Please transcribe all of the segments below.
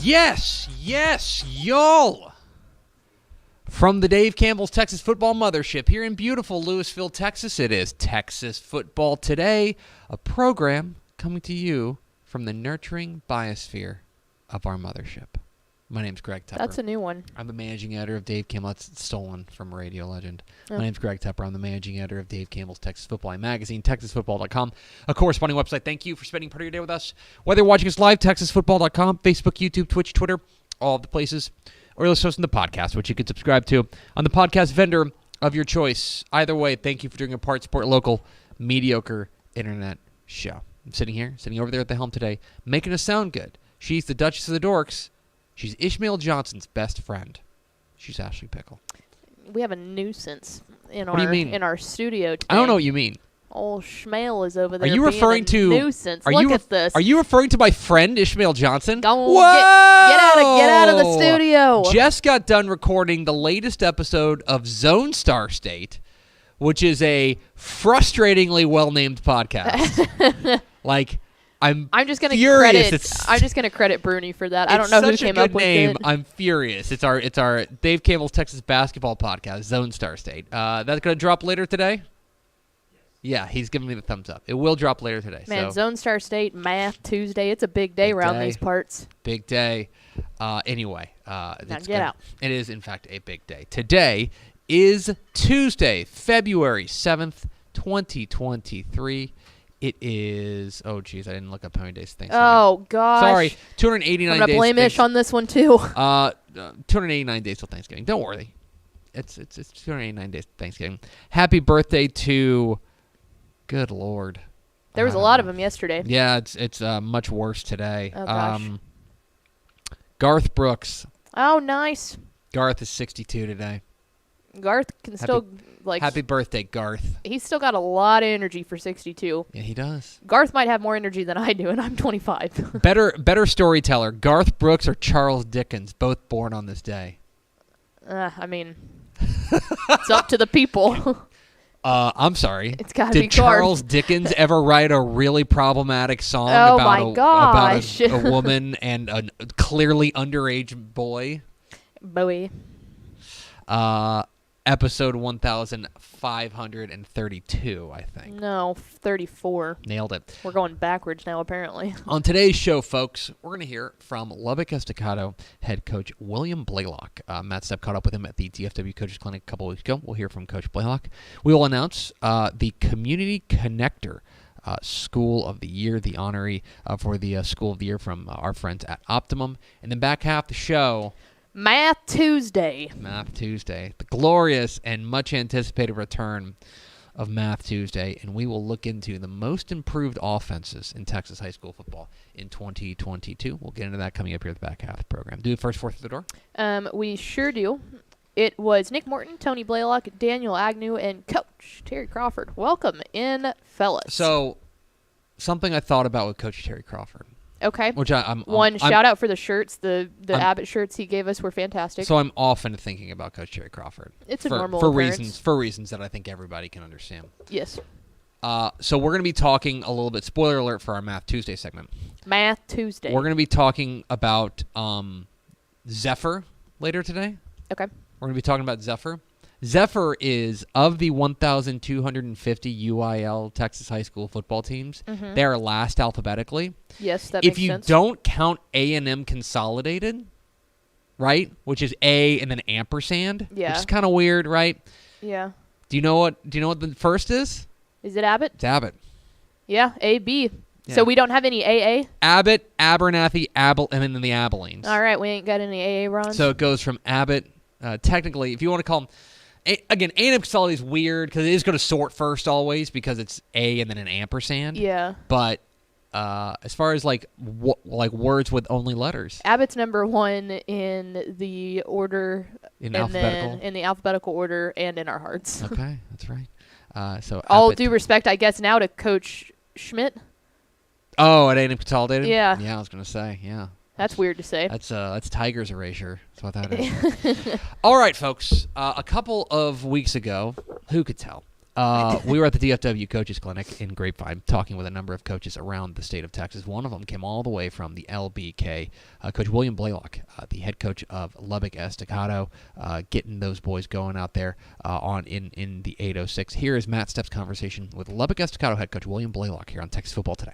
Yes, y'all. From the Dave Campbell's Texas Football Mothership here in beautiful Lewisville, Texas, it is Texas Football Today, a program coming to you from the nurturing biosphere of our mothership. My name's Greg Tepper. That's a new one. I'm the managing editor of Dave Campbell. That's stolen from a radio legend. Oh. My name's Greg Tepper. I'm the managing editor of Dave Campbell's Texas Football magazine, TexasFootball.com, a corresponding website. Thank you for spending part of your day with us. Whether you're watching us live, TexasFootball.com, Facebook, YouTube, Twitch, Twitter, all of the places, or you're listening to the podcast, which you can subscribe to on the podcast vendor of your choice. Either way, thank you for doing your part. Support local, mediocre internet show. I'm sitting over there at the helm today, making us sound good. She's the Duchess of the Dorks. She's Ishmael Johnson's best friend. She's Ashley Pickle. We have a nuisance in What do you mean? in our studio today. I don't know what you mean. Old Schmale is over there. Are you referring to nuisance? Look at this. Are you referring to my friend Ishmael Johnson? Go Whoa! get out of the studio. Just got done recording the latest episode of Zone Star State, which is a frustratingly well-named podcast. I'm just gonna furious. I'm just gonna credit Bruni for that. I don't know who came up with it. I'm furious. It's our Dave Campbell's Texas basketball podcast, Zone Star State. That's gonna drop later today. Yeah, he's giving me the thumbs up. It will drop later today. Man, Zone Star State Math Tuesday. It's a big day around these parts. Big day. Anyway, now get out. It is in fact a big day. Today is Tuesday, February 7th, 2023. It is, oh geez, I didn't look up how many days Thanksgiving. Oh gosh. Sorry, 289 days. I'm gonna blame Ish on this one too. 289 days till Thanksgiving. Don't worry, it's 289 days till Thanksgiving. Happy birthday to, good Lord. There was a lot of them yesterday. Yeah, it's much worse today. Oh gosh. Garth Brooks. Oh nice. Garth is 62 today. Garth can still Happy birthday, Garth. He's still got a lot of energy for 62. Yeah, he does. Garth might have more energy than I do, and I'm 25. Better storyteller, Garth Brooks or Charles Dickens, both born on this day. I mean, it's up to the people. I'm sorry. It's got to be Did Charles Dickens ever write a really problematic song about a woman and a clearly underage boy? Bowie. Episode 1532, I think. No, 34. Nailed it. We're going backwards now, apparently. On today's show, folks, we're going to hear from Lubbock Estacado head coach William Blaylock. Matt Stepp caught up with him at the DFW Coaches Clinic a couple weeks ago. We'll hear from Coach Blaylock. We will announce the Community Connector School of the Year, the honoree for the School of the Year from our friends at Optimum. And then back half the show, Math Tuesday. The glorious and much anticipated return of Math Tuesday, and we will look into the most improved offenses in Texas high school football in 2022. We'll get into that coming up here at the back half of the program. Do the first four through the door? We sure do. It was Nick Morton, Tony Blaylock, Daniel Agnew, and Coach Terry Crawford. Welcome in, fellas. So, something I thought about with Coach Terry Crawford. Okay. Which I'm shout out for the shirts. The Abbott shirts he gave us were fantastic. So I'm often thinking about Coach Terry Crawford. It's a normal occurrence. For reasons that I think everybody can understand. Yes. So we're going to be talking a little bit, spoiler alert for our Math Tuesday segment. Math Tuesday. We're going to be talking about Zephyr later today. Okay. We're going to be talking about Zephyr. Zephyr is, of the 1,250 UIL Texas high school football teams, they are last alphabetically. Yes, that makes sense. If you don't count A&M Consolidated, right, which is A and then ampersand, which is kind of weird, right? Yeah. Do you know what the first is? Is it Abbott? It's Abbott. Yeah, A-B. Yeah. So we don't have any AA? Abbott, Abernathy, and then the Abilene. All right, we ain't got any AA runs. So it goes from Abbott, technically, if you want to call them, again, A&M Consolidated is weird because it is going to sort first always because it's A and then an ampersand. Yeah. But as far as like words with only letters, Abbott's number one in the order, in the alphabetical order, and in our hearts. Okay, that's right. So all Abbott, due respect, I guess, now to Coach Schmidt. Oh, at A&M Consolidated. Yeah. Yeah, I was going to say. Yeah. That's weird to say. That's Tiger's erasure. That's what that is. All right, folks. A couple of weeks ago, who could tell? We were at the DFW Coaches Clinic in Grapevine talking with a number of coaches around the state of Texas. One of them came all the way from the LBK, Coach William Blaylock, the head coach of Lubbock Estacado, getting those boys going out there in the 806. Here is Matt Stepp's conversation with Lubbock Estacado head coach William Blaylock here on Texas Football Today.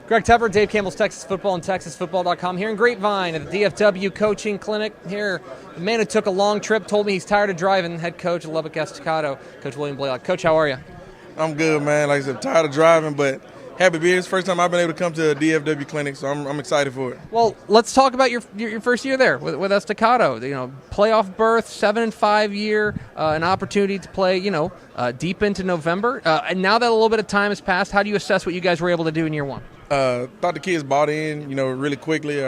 Greg Tepper, Dave Campbell's Texas Football and TexasFootball.com here in Grapevine at the DFW Coaching Clinic. Here, the man who took a long trip told me he's tired of driving, head coach of Lubbock Estacado, Coach William Blaylock. Coach, how are you? I'm good, man. Like I said, tired of driving, but happy to be here. It's the first time I've been able to come to a DFW clinic, so I'm excited for it. Well, let's talk about your first year there with Estacado. You know, playoff berth, 7-5 year, an opportunity to play, deep into November. And now that a little bit of time has passed, how do you assess what you guys were able to do in year one? Thought the kids bought in, really quickly.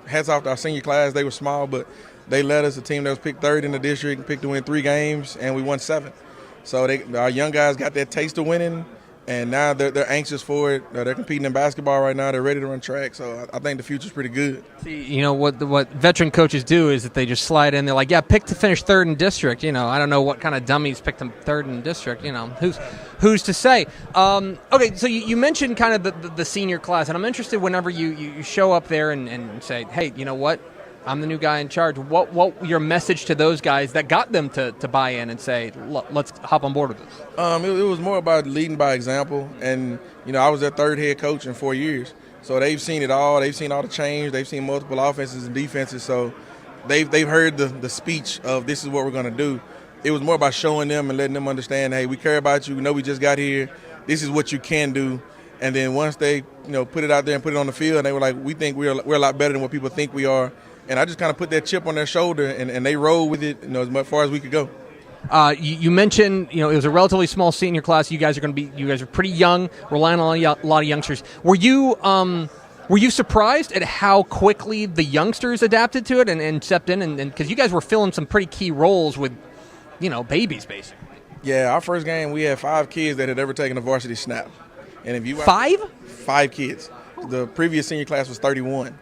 Hats off to our senior class. They were small, but they led us. A team that was picked third in the district, picked to win 3 games, and we won 7. So our young guys got that taste of winning, and now they're anxious for it. They're competing in basketball right now. They're ready to run track. So I think the future's pretty good. See, what veteran coaches do is that they just slide in. They're like, yeah, pick to finish third in district. I don't know what kind of dummies picked them third in district. Who's to say? Okay, so you mentioned kind of the senior class, and I'm interested whenever you show up there and say, hey, you know what? I'm the new guy in charge. What your message to those guys that got them to buy in and say, let's hop on board with this? It was more about leading by example. And, I was their third head coach in 4 years. So they've seen it all. They've seen all the change. They've seen multiple offenses and defenses. So they've heard the speech of this is what we're going to do. It was more about showing them and letting them understand, hey, we care about you. We know we just got here. This is what you can do. And then once they, put it out there and put it on the field, and they were like, we think we're a lot better than what people think we are. And I just kind of put that chip on their shoulder, and they rolled with it, as far as we could go. You mentioned, it was a relatively small senior class. You guys are pretty young, relying on a lot of youngsters. Were you surprised at how quickly the youngsters adapted to it and stepped in? And because you guys were filling some pretty key roles with, babies, basically. Yeah, our first game, we had 5 kids that had ever taken a varsity snap. And if you 5? 5 kids. The previous senior class was 31.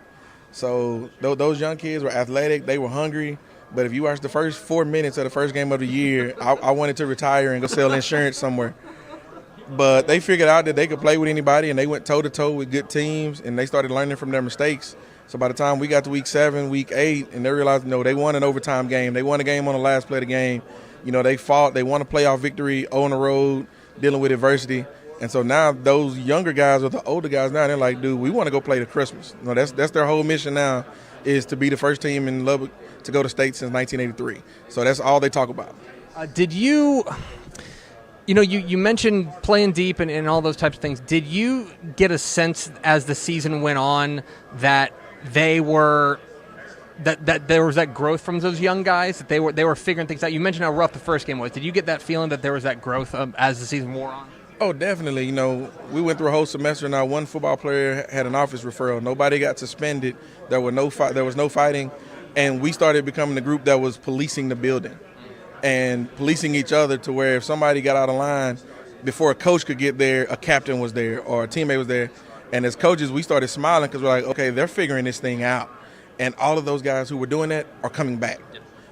So those young kids were athletic. They were hungry. But if you watch the first 4 minutes of the first game of the year, I wanted to retire and go sell insurance somewhere. But they figured out that they could play with anybody, and they went toe-to-toe with good teams, and they started learning from their mistakes. So by the time we got to week 7, week 8, and they realized, they won an overtime game. They won a game on the last play of the game. They fought. They won a playoff victory on the road, dealing with adversity. And so now those younger guys or the older guys now, they're like, dude, we want to go play the Christmas. That's their whole mission now, is to be the first team in Lubbock to go to state since 1983. So that's all they talk about. Did you mentioned playing deep and all those types of things. Did you get a sense as the season went on that they were that there was that growth from those young guys, that they were figuring things out? You mentioned how rough the first game was. Did you get that feeling that there was that growth as the season wore on? Oh, definitely. We went through a whole semester, and now one football player had an office referral. Nobody got suspended. There was no fighting, and we started becoming the group that was policing the building and policing each other, to where if somebody got out of line, before a coach could get there, a captain was there or a teammate was there. And as coaches, we started smiling because we're like, okay, they're figuring this thing out. And all of those guys who were doing that are coming back.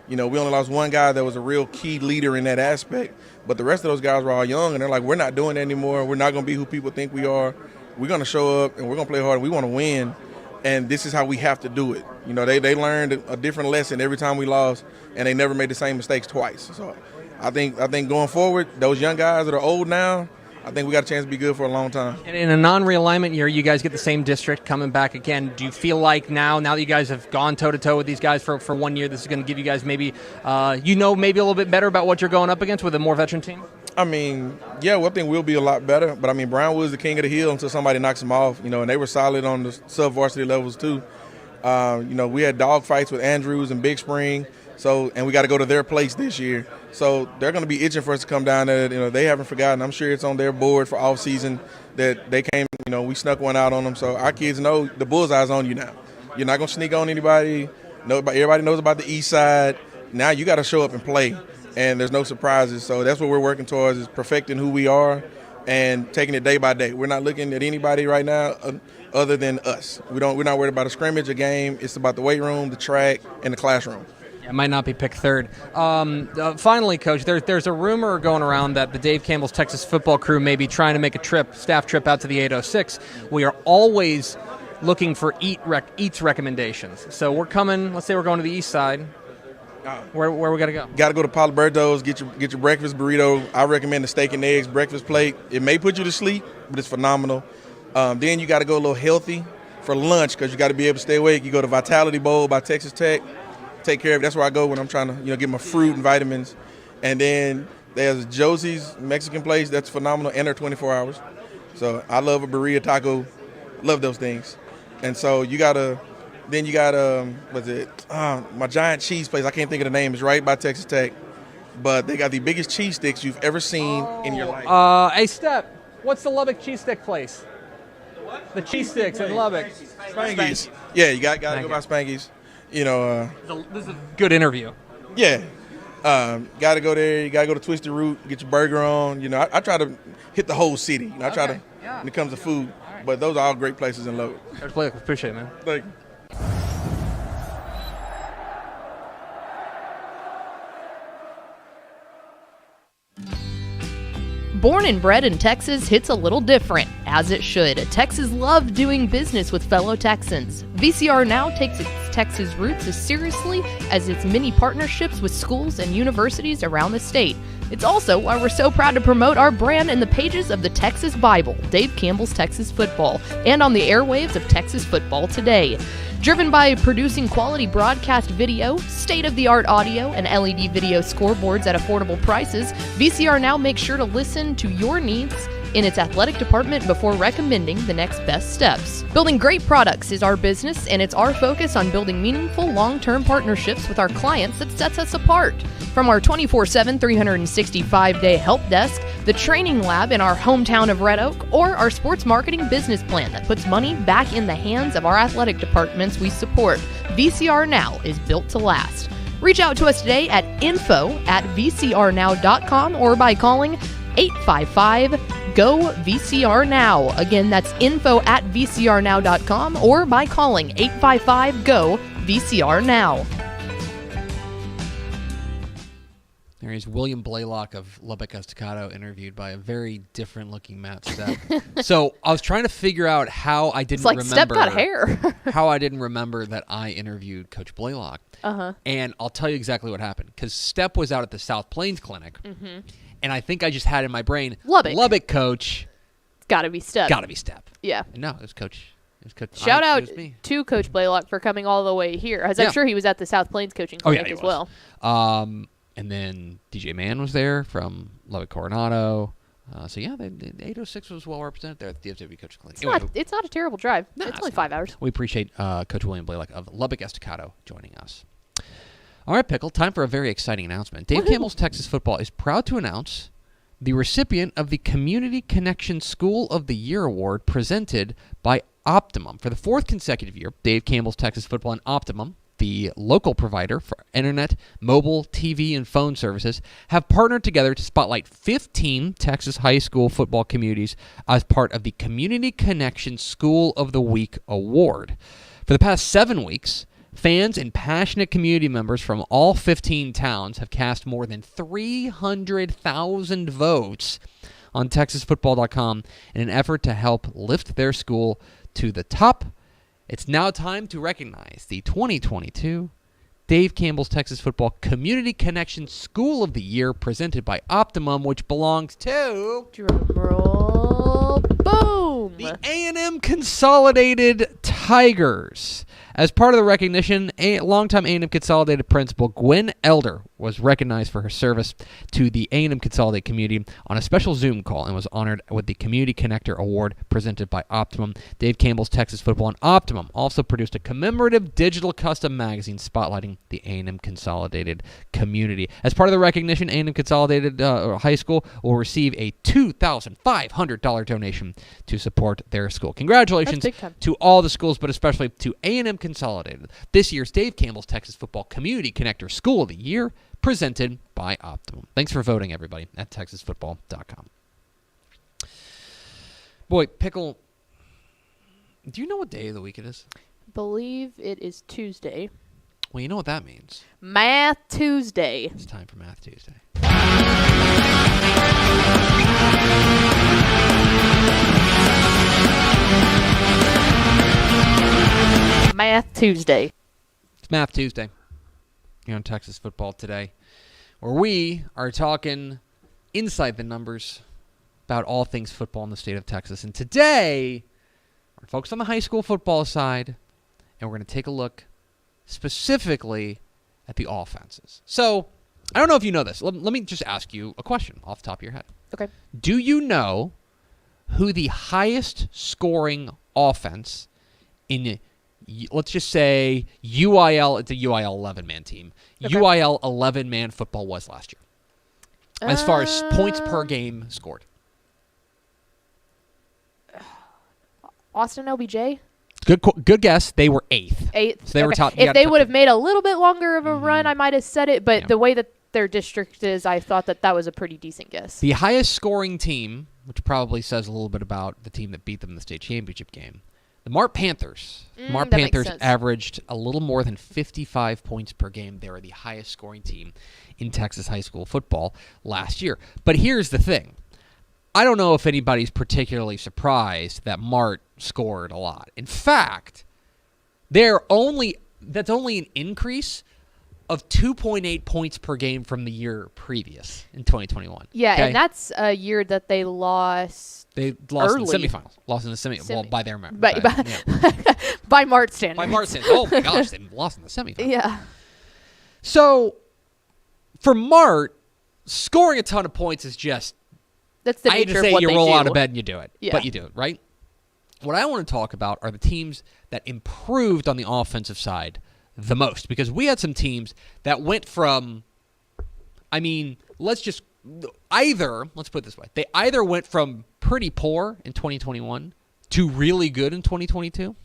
We only lost one guy that was a real key leader in that aspect, but the rest of those guys were all young, and they're like, we're not doing that anymore. We're not going to be who people think we are. We're going to show up, and we're going to play hard, and we want to win, and this is how we have to do it. They learned a different lesson every time we lost, and they never made the same mistakes twice. So I think going forward, those young guys that are old now, I think we got a chance to be good for a long time. And in a non-realignment year, you guys get the same district coming back again. Do you feel like now that you guys have gone toe-to-toe with these guys for 1 year, this is going to give you guys maybe a little bit better about what you're going up against with a more veteran team? I think we'll be a lot better. But, Brownwood's the king of the hill until somebody knocks them off, and they were solid on the sub-varsity levels too. We had dog fights with Andrews and Big Spring. And we got to go to their place this year. So they're going to be itching for us to come down there. They haven't forgotten. I'm sure it's on their board for off season that they came, we snuck one out on them. So our kids know the bullseye's on you now. You're not going to sneak on anybody. Everybody knows about the east side. Now you got to show up and play, and there's no surprises. So that's what we're working towards, is perfecting who we are and taking it day by day. We're not looking at anybody right now other than us. We're not worried about a scrimmage, a game. It's about the weight room, the track, and the classroom. It might not be picked third. Finally, Coach, there's a rumor going around that the Dave Campbell's Texas football crew may be trying to make a staff trip out to the 806. We are always looking for eats recommendations. So we're coming. Let's say we're going to the east side. Where we gotta go? Got to go to Palaberto's, get your breakfast burrito. I recommend the steak and eggs breakfast plate. It may put you to sleep, but it's phenomenal. Then you got to go a little healthy for lunch because you got to be able to stay awake. You go to Vitality Bowl by Texas Tech. Take care of it. That's where I go when I'm trying to get my fruit and vitamins. And then there's Josie's Mexican place that's phenomenal, and they're 24 hours. So I love a burrito taco, love those things. And so you got my giant cheese place. I can't think of the name. It's right by Texas Tech, but they got the biggest cheese sticks you've ever seen in your life. Hey, Step, what's the Lubbock cheese stick place? What? The cheese sticks in Lubbock. Spanky's. Yeah, you got to go by Spanky's. This is a good interview. Yeah. Got to go there. You got to go to Twisted Root, get your burger on. I try to hit the whole city. I try to when it comes to food. Right. But those are all great places in Lubbock. Coach Blaylock, appreciate it, man. Thank you. Born and bred in Texas hits a little different, as it should. Texas loves doing business with fellow Texans. VCR Now takes its Texas roots as seriously as its many partnerships with schools and universities around the state. It's also why we're so proud to promote our brand in the pages of the Texas Bible, Dave Campbell's Texas Football, and on the airwaves of Texas Football Today. Driven by producing quality broadcast video, state-of-the-art audio, and LED video scoreboards at affordable prices, VCR Now makes sure to listen to your needs in its athletic department before recommending the next best steps. Building great products is our business, and it's our focus on building meaningful, long-term partnerships with our clients that sets us apart. From our 24/7, 365-day help desk, the training lab in our hometown of Red Oak, or our sports marketing business plan that puts money back in the hands of our athletic departments we support, VCR Now is built to last. Reach out to us today at info@vcrnow.com or by calling 855-GO-VCR-NOW. Again, that's info@vcrnow.com or by calling 855-GO-VCR-NOW. There is William Blaylock of Lubbock, Estacado, interviewed by a very different-looking Matt Stepp. So I was trying to figure out how I didn't remember. It's like Stepp got hair. How I didn't remember that I interviewed Coach Blaylock. And I'll tell you exactly what happened. Because Stepp was out at the South Plains Clinic, and I think I just had in my brain, Lubbock coach. It's got to be Stepp. Got to be Stepp. Yeah. And no, it was Coach. Shout out to Coach Blaylock for coming all the way here. As I'm sure he was at the South Plains coaching clinic as well. And then DJ Mann was there from Lubbock Coronado. The 806 was well represented there at the DFW Coach Clinic. It's not a terrible drive. No, it's only 5 hours. We appreciate Coach William Blaylock of Lubbock Estacado joining us. All right, Pickle, time for a very exciting announcement. Dave Campbell's Texas Football is proud to announce the recipient of the Community Connection School of the Year Award presented by Optimum. For the 4th consecutive year, Dave Campbell's Texas Football and Optimum, the local provider for internet, mobile, TV, and phone services, have partnered together to spotlight 15 Texas high school football communities as part of the Community Connection School of the Week Award. For the past 7 weeks, fans and passionate community members from all 15 towns have cast more than 300,000 votes on TexasFootball.com in an effort to help lift their school to the top. It's now time to recognize the 2022 Dave Campbell's Texas Football Community Connection School of the Year presented by Optimum, which belongs to... Drumroll, boom! The A&M Consolidated Tigers. As part of the recognition, a longtime A&M Consolidated principal Gwen Elder was recognized for her service to the A&M Consolidated community on a special Zoom call and was honored with the Community Connector Award presented by Optimum. Dave Campbell's Texas Football and Optimum also produced a commemorative digital custom magazine spotlighting the A&M Consolidated community. As part of the recognition, A&M Consolidated High School will receive a $2,500 donation to support their school. Congratulations to all the schools, but especially to A&M Consolidated. This year's Dave Campbell's Texas Football Community Connector School of the Year, presented by Optimum. Thanks for voting, everybody, at TexasFootball.com. Boy, Pickle, do you know what day of the week it is? I believe it is Tuesday. Well, you know what that means. Math Tuesday. It's time for Math Tuesday. Math Tuesday. It's Math Tuesday here on Texas Football Today, where we are talking inside the numbers about all things football in the state of Texas. And today, we're going to focus on the high school football side, and we're going to take a look specifically at the offenses. So, I don't know if you know this. Let me just ask you a question off the top of your head. Okay. Do you know who the highest scoring offense in, let's just say, UIL, it's a UIL 11-man team, Okay. UIL 11-man football was last year, as far as points per game scored? Austin LBJ? Good guess. They were eighth. Eighth. So they were top. If they would have made a little bit longer of a run, I might have said it. But Yeah. the way that their district is, I thought that was a pretty decent guess. The highest scoring team, which probably says a little bit about the team that beat them in the state championship game, the Mart Panthers. Mart that makes Panthers sense. averaged a little more than 55 points per game. They were the highest scoring team in Texas high school football last year. But here's the thing. I don't know if anybody's particularly surprised that Mart scored a lot. In fact, that's only an increase of 2.8 points per game from the year previous in 2021. Yeah, Okay? and that's a year that they lost They lost early. in the semifinals. Lost in the semifinals. Well, by their memory. by Mart standards. By Mart standards. Oh my gosh, they lost in the semifinals. Yeah. So, for Mart, scoring a ton of points is just, That's the I hate nature to say of what you they roll do. out of bed and you do it. Yeah. But you do it, right? What I want to talk about are the teams that improved on the offensive side the most. Because we had some teams that went from, let's put it this way. They either went from pretty poor in 2021 to really good in 2022,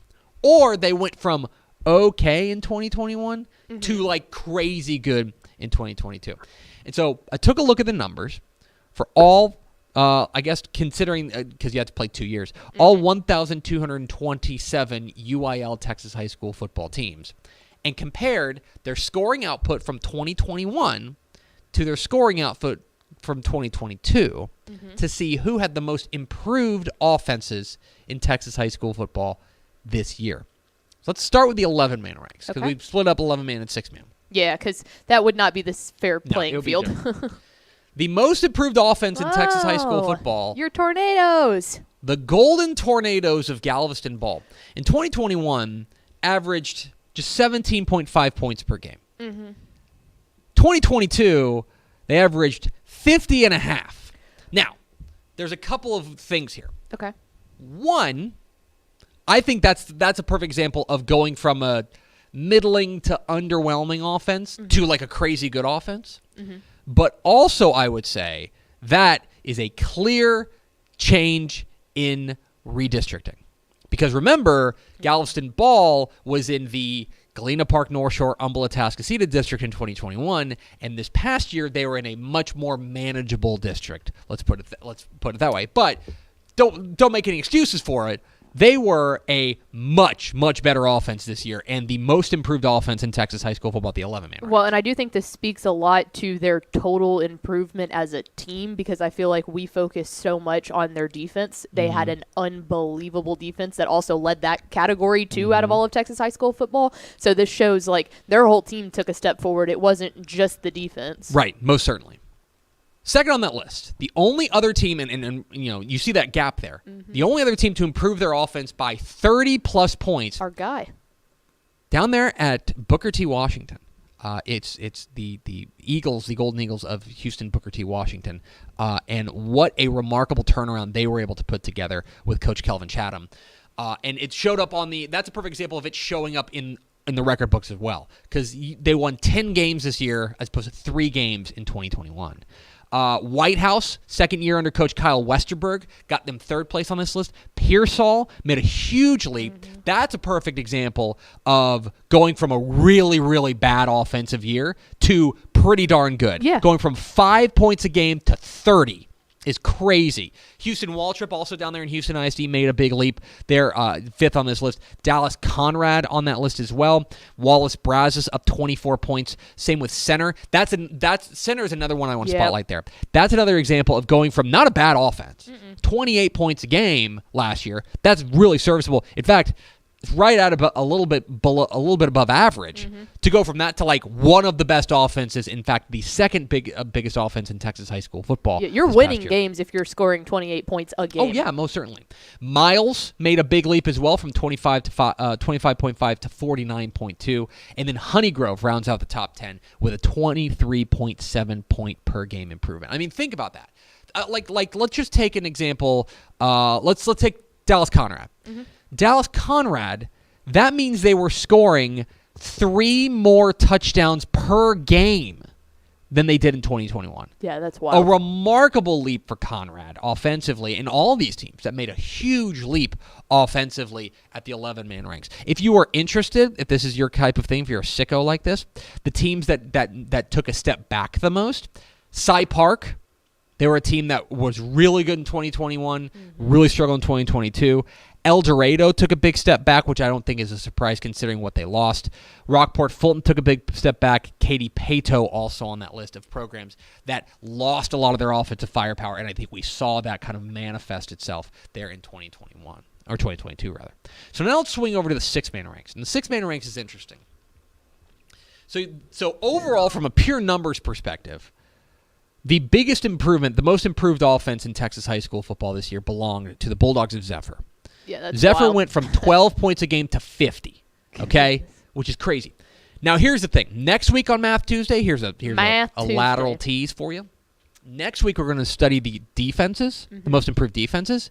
or they went from okay in 2021 to like crazy good in 2022. And so I took a look at the numbers for all, I guess considering, because you had to play 2 years, all 1,227 UIL Texas high school football teams, and compared their scoring output from 2021 to their scoring output from 2022 to see who had the most improved offenses in Texas high school football this year. So let's start with the 11-man ranks, because Okay. we've split up 11-man and 6-man. Yeah, because that would not be this fair No, it playing would be field. different. The most improved offense in Texas high school Oh, football, Your Tornadoes. the Golden Tornadoes of Galveston Ball, in 2021 averaged just 17.5 points per game. 2022, they averaged 50.5. Now, there's a couple of things here. Okay. One, I think that's a perfect example of going from a middling to underwhelming offense to like a crazy good offense. But also, I would say that is a clear change in redistricting. Because remember, Galveston Ball was in the Galena Park North Shore Umbella Atascocita district in 2021, and this past year they were in a much more manageable district. Let's put it that way. But don't make any excuses for it. They were a much, much better offense this year and the most improved offense in Texas high school football at the 11-man ranks. Well, and I do think this speaks a lot to their total improvement as a team, because I feel like we focus so much on their defense. They had an unbelievable defense that also led that category, too, out of all of Texas high school football. So this shows, like, their whole team took a step forward. It wasn't just the defense. Right, most certainly. Second on that list, the only other team, and you see that gap there, the only other team to improve their offense by 30-plus points, Our guy. down there at Booker T. Washington. It's the Eagles, the Golden Eagles of Houston Booker T. Washington, and what a remarkable turnaround they were able to put together with Coach Kelvin Chatham. And it showed up that's a perfect example of it showing up in the record books as well, because they won 10 games this year as opposed to 3 games in 2021. White House, second year under Coach Kyle Westerberg, got them third place on this list. Pearsall made a huge leap. That's a perfect example of going from a really, really bad offensive year to pretty darn good. Yeah. Going from 5 points a game to 30 is crazy. Houston Waltrip also down there in Houston ISD made a big leap. They're fifth on this list. Dallas Conrad on that list as well. Wallace Brazos up 24 points. Same with Center. That's Center is another one I want to spotlight there. That's another example of going from not a bad offense, 28 points a game last year. That's really serviceable. In fact, it's right at about a little bit above average to go from that to like one of the best offenses. In fact, the second biggest offense in Texas high school football. Yeah, you're winning games if you're scoring 28 points a game. Oh yeah, most certainly. Miles made a big leap as well from 25.5 to 49.2, and then Honeygrove rounds out the top 10 with a 23.7 point per game improvement. I mean, think about that. Let's just take an example. Let's take Dallas Conrad. Dallas Conrad, that means they were scoring 3 more touchdowns per game than they did in 2021. Yeah, that's wild. A remarkable leap for Conrad offensively, and all these teams that made a huge leap offensively at the 11-man ranks. If you are interested, if this is your type of thing, if you're a sicko like this, the teams that took a step back the most, Cy Park, they were a team that was really good in 2021, really struggled in 2022. El Dorado took a big step back, which I don't think is a surprise considering what they lost. Rockport Fulton took a big step back. Katy Pato also on that list of programs that lost a lot of their offensive firepower, and I think we saw that kind of manifest itself there in 2021, or 2022 rather. So now let's swing over to the 6-man ranks, and the 6-man ranks is interesting. So overall, from a pure numbers perspective, the biggest improvement, the most improved offense in Texas high school football this year belonged to the Bulldogs of Zephyr. Yeah, that's Zephyr wild. went from 12 points a game to 50, okay, which is crazy. Now, here's the thing. Next week on Math Tuesday, here's a lateral tease for you. Next week, we're going to study the defenses, the most improved defenses.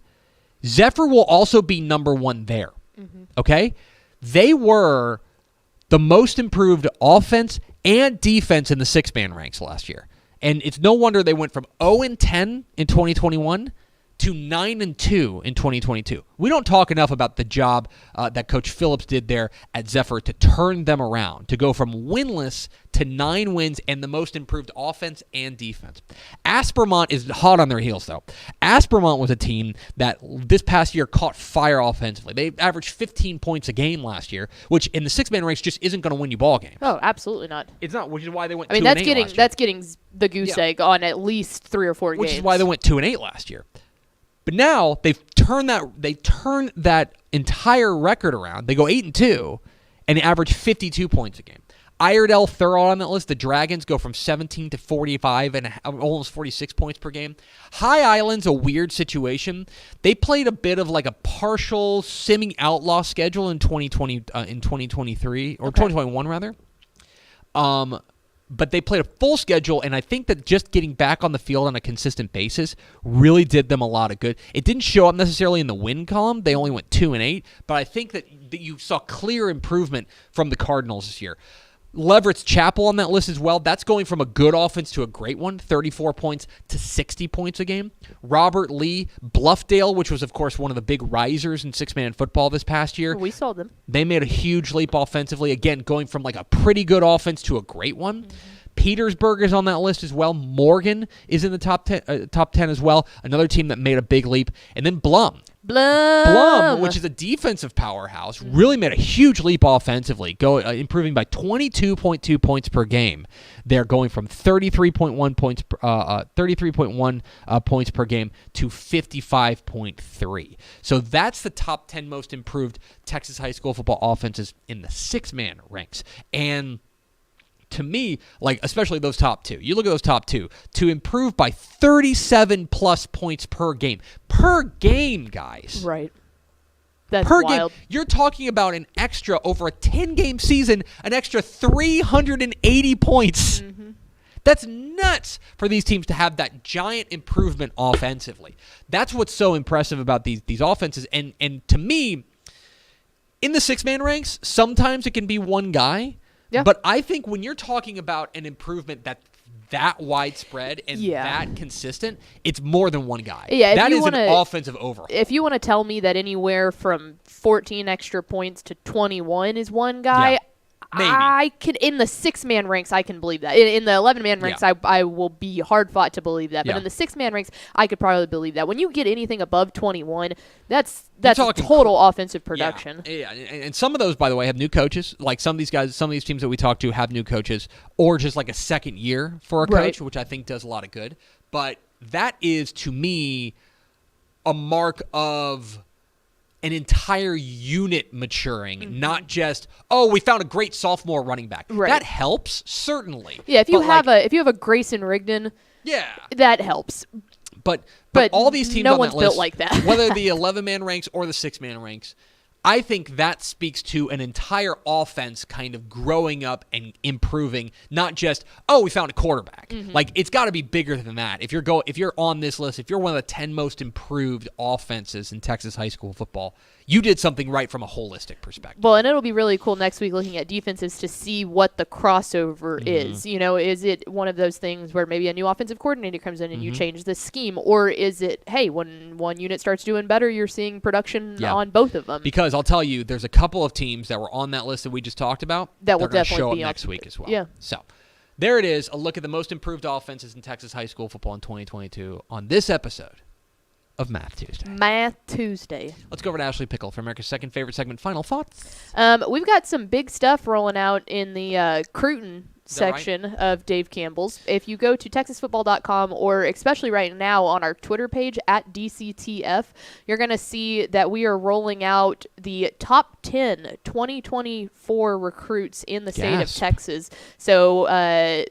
Zephyr will also be number 1 there, okay? They were the most improved offense and defense in the 6-man ranks last year. And it's no wonder they went from 0-10 in 2021 to 9-2 in 2022. We don't talk enough about the job that Coach Phillips did there at Zephyr to turn them around, to go from winless to 9 wins and the most improved offense and defense. Aspermont is hot on their heels, though. Aspermont was a team that this past year caught fire offensively. They averaged 15 points a game last year, which in the 6-man ranks just isn't going to win you ball games. Oh, absolutely not. It's not, which is why they went 2-8 I mean, that's getting the goose egg on at least 3 or 4 games. Which is why they went 2-8 last year. But now they've turned that entire record around. They go 8-2 and average 52 points a game. Iredell, Thurl on that list. The Dragons go from 17 to 45 and almost 46 points per game. High Island's a weird situation. They played a bit of like a partial semi-outlaw schedule in 2023 or 2021 rather. But they played a full schedule, and I think that just getting back on the field on a consistent basis really did them a lot of good. It didn't show up necessarily in the win column. They only went 2-8, but I think that you saw clear improvement from the Cardinals this year. Leverett's Chapel on that list as well. That's going from a good offense to a great one, 34 points to 60 points a game. Robert Lee, Bluffdale, which was, of course, one of the big risers in 6-man football this past year. We saw them. They made a huge leap offensively, again, going from like a pretty good offense to a great one. Petersburg is on that list as well. Morgan is in the top 10 as well. Another team that made a big leap. And then Blum, which is a defensive powerhouse, really made a huge leap offensively, improving by 22.2 points per game. They're going from 33.1 points per game to 55.3. So that's the top 10 most improved Texas high school football offenses in the 6-man ranks. And to me, like especially those top 2, you look at those top 2, to improve by 37 plus points per game. Per game, guys. Right. That's per wild. Game. You're talking about an extra, over a 10-game season, an extra 380 points. That's nuts for these teams to have that giant improvement offensively. That's what's so impressive about these offenses. And to me, in the 6-man ranks, sometimes it can be one guy. Yeah. But I think when you're talking about an improvement that widespread and that consistent, it's more than one guy. Yeah, that is an offensive overhaul. If you want to tell me that anywhere from 14 extra points to 21 is one guy, Maybe. I can, in the 6-man ranks, I can believe that. In the 11-man ranks, Yeah. I will be hard fought to believe that. But Yeah. in the 6-man ranks, I could probably believe that. When you get anything above 21, that's a talking total offensive production. Yeah, and some of those, by the way, have new coaches. Like some of these guys, some of these teams that we talk to have new coaches, or just like a second year for a coach, Right. which I think does a lot of good. But that is, to me, a mark of an entire unit maturing, not just, oh, we found a great sophomore running back. Right. That helps, certainly. Yeah, if you But, have like, a Grayson Rigdon, yeah. that helps. But But all these teams no on one's that built list, like that. whether the 11-man ranks or the 6-man ranks, I think that speaks to an entire offense kind of growing up and improving, not just, oh, we found a quarterback. Mm-hmm. Like, it's got to be bigger than that. If you're on this list, if you're one of the 10 most improved offenses in Texas high school football, you did something right from a holistic perspective. Well, and it'll be really cool next week looking at defenses to see what the crossover is. You know, is it one of those things where maybe a new offensive coordinator comes in and you change the scheme? Or is it, hey, when one unit starts doing better, you're seeing production on both of them? Because I'll tell you, there's a couple of teams that were on that list that we just talked about That will are gonna definitely show up be on- next week as well. Yeah. So there it is, a look at the most improved offenses in Texas high school football in 2022 on this episode of Math Tuesday. Math Tuesday. Let's go over to Ashley Pickle for America's second favorite segment. Final thoughts? We've got some big stuff rolling out in the Cruton that right? section of Dave Campbell's. If you go to texasfootball.com, or especially right now on our Twitter page at DCTF, you're going to see that we are rolling out the top 10 2024 recruits in the state of Gasp. Texas. So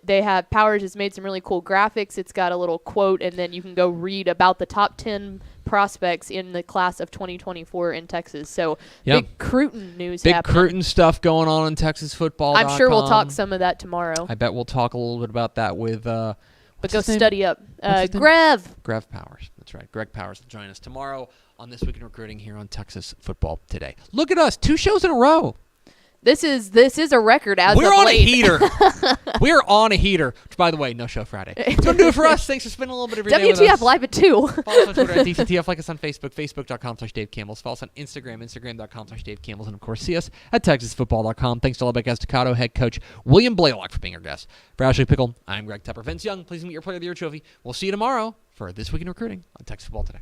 they have, Powers has made some really cool graphics. It's got a little quote, and then you can go read about the top 10 prospects in the class of 2024 in Texas. So Yep. big Cruton news Big happening. Cruton stuff going on in Texas football. I'm sure we'll talk some of that tomorrow. I bet we'll talk a little bit about that with But what's go his name? study up. What's his name? Grev. Powers. That's right. Greg Powers will join us tomorrow on This Week in Recruiting here on Texas Football Today. Look at us, 2 shows in a row. This is a record as We're of on late. a heater. We're on a heater. Which, by the way, no show Friday. It's going to do it for us. Thanks for spending a little bit of your day with us. WTF live at 2. Follow us on Twitter at DCTF. Like us on Facebook, facebook.com/Dave Campbell's. Follow us on Instagram, instagram.com/Dave Campbell's. And, of course, see us at texasfootball.com. Thanks to Lubbock Estacado head coach William Blaylock for being our guest. For Ashley Pickle, I'm Greg Tepper. Vince Young, please meet your Player of the Year trophy. We'll see you tomorrow for This Week in Recruiting on Texas Football Today.